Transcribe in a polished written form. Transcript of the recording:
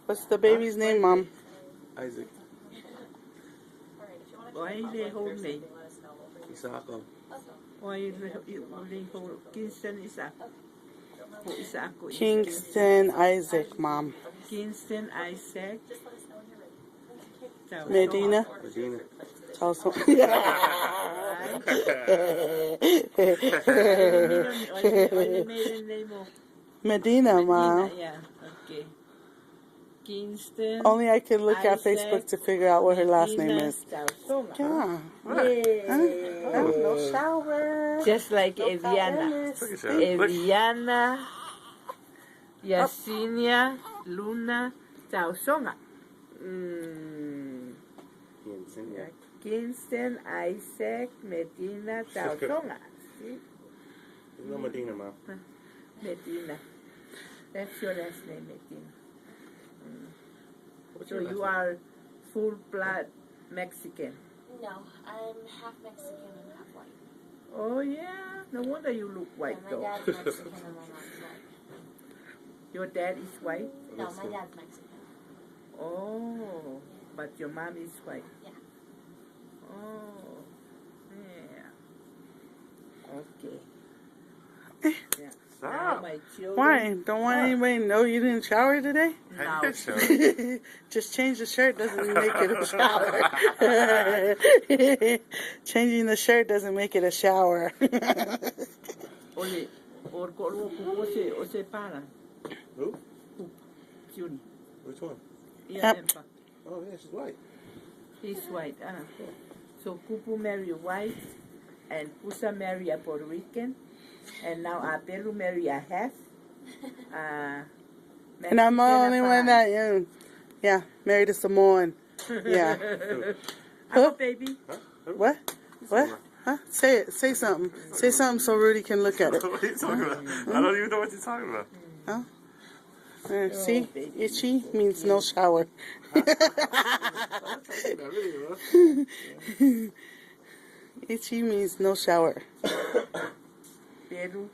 What's the baby's name, Mom? Isaac. Why they hold me? Isako. Why they hold Kingston Isaac? Who Isaac? Kingston Isaac, Mom. Kingston Isaac. Medina. Medina. Also. Medina, Mom. Yeah, okay. Kingston. Only I can look at Isaac, Facebook to figure out what her last name Medina, is. Tausonga. Yeah. Yay. No shower. Just like Eviana. Eviana, Yasinia, Luna, Tausonga. Kingston, Isaac, Medina, Tausonga. See? No Medina, Mom. Medina. That's your last name, Medina. What's So your last you name? are full blood Mexican. No, I'm half Mexican and half white. Oh yeah, no wonder you look white Yeah, my though. dad's Mexican and my mom's white. Your dad is white? No, my dad's Mexican. Oh, but your mom is white? Yeah. Oh, yeah. Okay. Yeah. Now Stop. my children. Why? Don't want anybody to know you didn't shower today? Now, Just change the shirt doesn't make it a shower. Changing the shirt doesn't make it a shower. ole, or kolo kuko o se para. Who? Juni. Which one? Yeah, Yep. Empa. Oh, yeah, she's white. He's white. So Kupu marry a white, and Pusa marry a Puerto Rican, and now Aperu marry a half. And I'm the only one that, yeah, married a Samoan. Yeah. Huh, baby. Huh? What? What? Huh? Say it. Say something. Say something so Rudy can look at it. What are you talking about? I don't even know what you're talking about. Huh? See? Itchy means no shower. Itchy means no shower. Peru